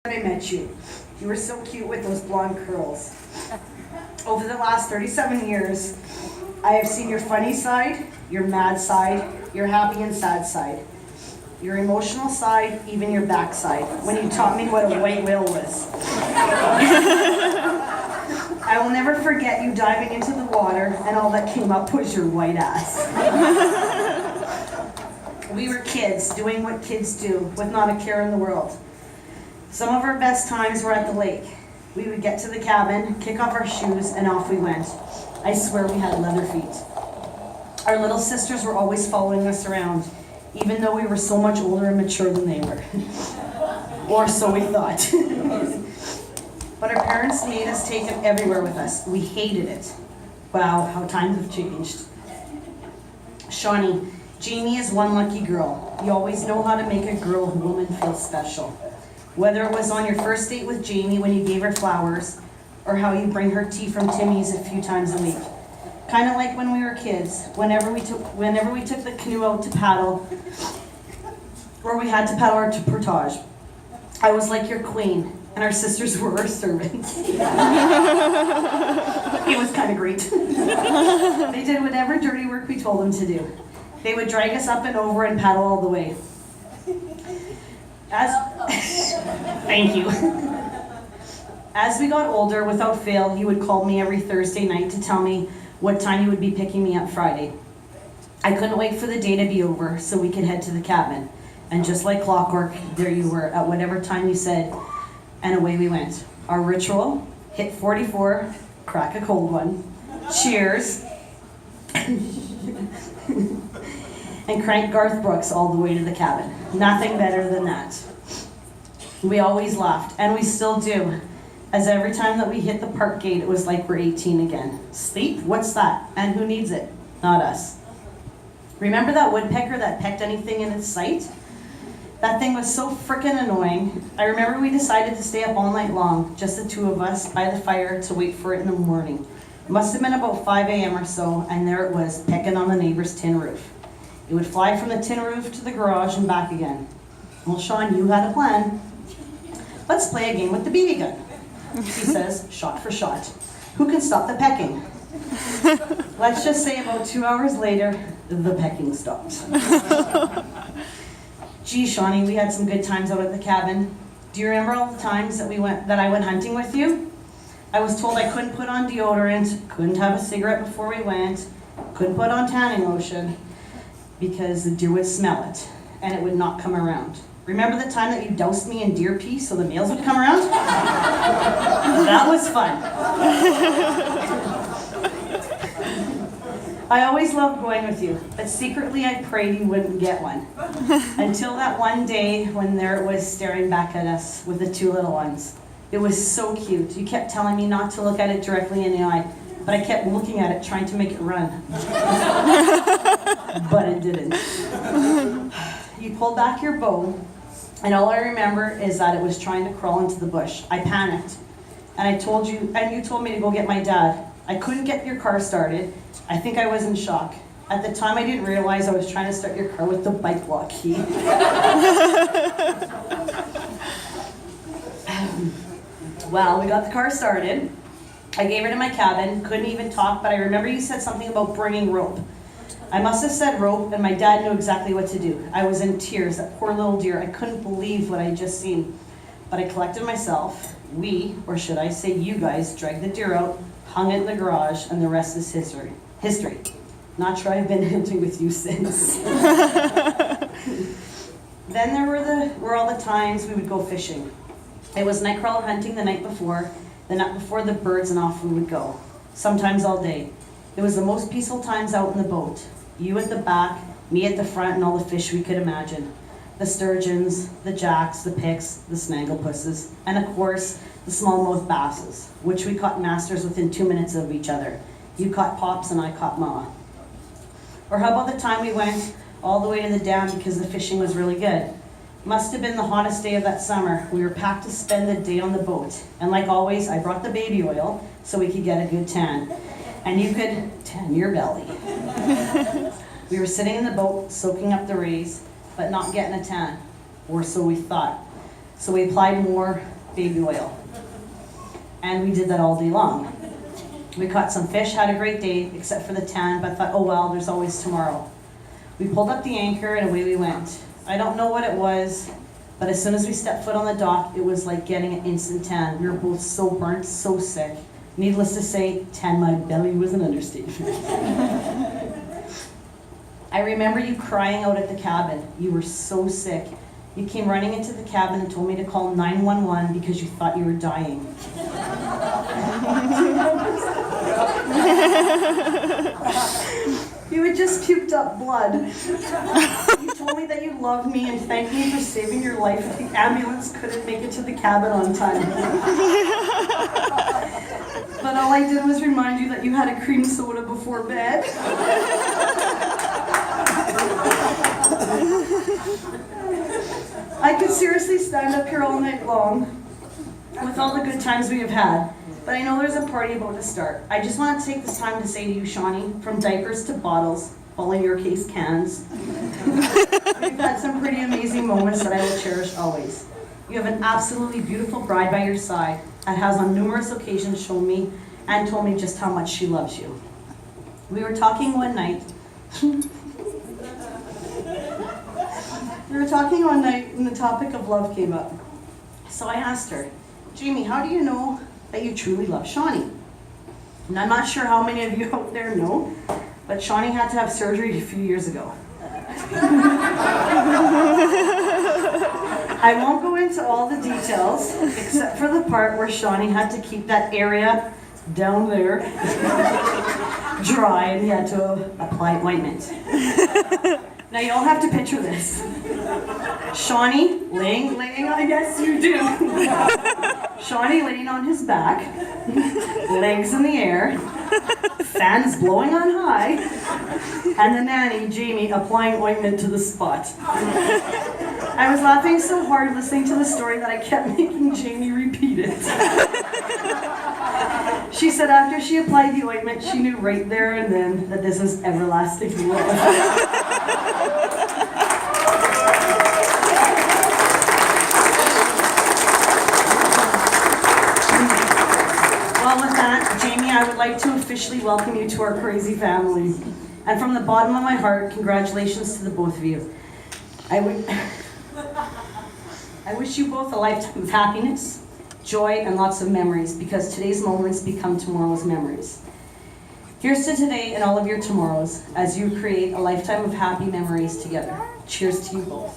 I met you. You were so cute with those blonde curls. Over the last 37 years, I have seen your funny side, your mad side, your happy and sad side, your emotional side, even your backside, when you taught me what a white whale was. I will never forget you diving into the water and all that came up was your white ass. We were kids doing what kids do with not a care in the world. Some of our best times were at the lake. We would get to the cabin, kick off our shoes, and off we went. I swear we had leather feet. Our little sisters were always following us around, even though we were so much older and mature than they were. Or so we thought. But our parents made us take them everywhere with us. We hated it. Wow, how times have changed. Shawnee, Jamie is one lucky girl. You always know how to make a girl or woman feel special. Whether it was on your first date with Jamie when you gave her flowers, or how you bring her tea from Timmy's a few times a week. Kind of like when we were kids, whenever we took the canoe out to paddle, or we had to paddle our portage. I was like your queen, and our sisters were our servants. It was kind of great. They did whatever dirty work we told them to do. They would drag us up and over and paddle all the way. Thank you. As we got older, without fail, he would call me every Thursday night to tell me what time he would be picking me up Friday. I couldn't wait for the day to be over so we could head to the cabin. And just like clockwork, there you were at whatever time you said, and away we went. Our ritual, hit 44, crack a cold one, cheers, and crank Garth Brooks all the way to the cabin. Nothing better than that. We always laughed, and we still do, as every time that we hit the park gate, it was like we're 18 again. Sleep? What's that? And who needs it? Not us. Remember that woodpecker that pecked anything in its sight? That thing was so frickin' annoying. I remember we decided to stay up all night long, just the two of us, by the fire to wait for it in the morning. It must have been about 5 a.m. or so, and there it was, pecking on the neighbor's tin roof. It would fly from the tin roof to the garage and back again. Well, Shaun, you had a plan. Let's play a game with the BB gun. He says, shot for shot. Who can stop the pecking? Let's just say about 2 hours later, the pecking stopped. Gee, Shawnee, we had some good times out at the cabin. Do you remember all the times that I went hunting with you? I was told I couldn't put on deodorant, couldn't have a cigarette before we went, couldn't put on tanning lotion, because the deer would smell it, and it would not come around. Remember the time that you doused me in deer pee so the males would come around? That was fun. I always loved going with you, but secretly I prayed you wouldn't get one. Until that one day when there it was staring back at us with the two little ones. It was so cute. You kept telling me not to look at it directly in the eye, but I kept looking at it trying to make it run. But it didn't. You pulled back your bow, and all I remember is that it was trying to crawl into the bush. I panicked, and you told me to go get my dad. I couldn't get your car started. I think I was in shock. At the time, I didn't realize I was trying to start your car with the bike lock key. Well, we got the car started. I gave her to my cabin, couldn't even talk, but I remember you said something about bringing rope. I must have said rope, and my dad knew exactly what to do. I was in tears, that poor little deer. I couldn't believe what I had just seen. But I collected myself. We, or should I say you guys, dragged the deer out, hung it in the garage, and the rest is history. Not sure I've been hunting with you since. Then there were all the times we would go fishing. It was nightcrawler hunting the night before the birds, and off we would go. Sometimes all day. It was the most peaceful times out in the boat. You at the back, me at the front, and all the fish we could imagine. The sturgeons, the jacks, the picks, the snagglepusses, and of course, the smallmouth basses, which we caught masters within 2 minutes of each other. You caught Pops and I caught Ma. Or how about the time we went all the way to the dam because the fishing was really good? Must have been the hottest day of that summer. We were packed to spend the day on the boat. And like always, I brought the baby oil so we could get a good tan. And you could tan your belly. We were sitting in the boat, soaking up the rays, but not getting a tan. Or so we thought. So we applied more baby oil. And we did that all day long. We caught some fish, had a great day, except for the tan, but thought, oh well, there's always tomorrow. We pulled up the anchor and away we went. I don't know what it was, but as soon as we stepped foot on the dock, it was like getting an instant tan. We were both so burnt, so sick. Needless to say, tan my belly was an understatement. I remember you crying out at the cabin. You were so sick. You came running into the cabin and told me to call 911 because you thought you were dying. You had just puked up blood. You told me that you loved me and thanked me for saving your life if the ambulance couldn't make it to the cabin on time. But all I did was remind you that you had a cream soda before bed. I could seriously stand up here all night long with all the good times we have had, but I know there's a party about to start. I just want to take this time to say to you, Shawnee, from diapers to bottles, all in your case cans, we've had some pretty amazing moments that I will cherish always. You have an absolutely beautiful bride by your side and has on numerous occasions shown me and told me just how much she loves you. We were talking one night. And the topic of love came up. So I asked her, Jamie, how do you know that you truly love Shawnee? And I'm not sure how many of you out there know, but Shawnee had to have surgery a few years ago. I won't go into all the details, except for the part where Shawnee had to keep that area down there dry and he had to apply ointment. Now you all have to picture this. Shawnee laying on, yes you do. Shawnee laying on his back, legs in the air, fans blowing on high, and the nanny, Jamie, applying ointment to the spot. I was laughing so hard listening to the story that I kept making Jamie repeat it. She said after she applied the ointment, she knew right there and then that this was everlasting love. Well, with that, Jamie, I would like to officially welcome you to our crazy family. And from the bottom of my heart, congratulations to the both of you. I wish you both a lifetime of happiness, joy, and lots of memories, because today's moments become tomorrow's memories. Here's to today and all of your tomorrows as you create a lifetime of happy memories together. Cheers to you both.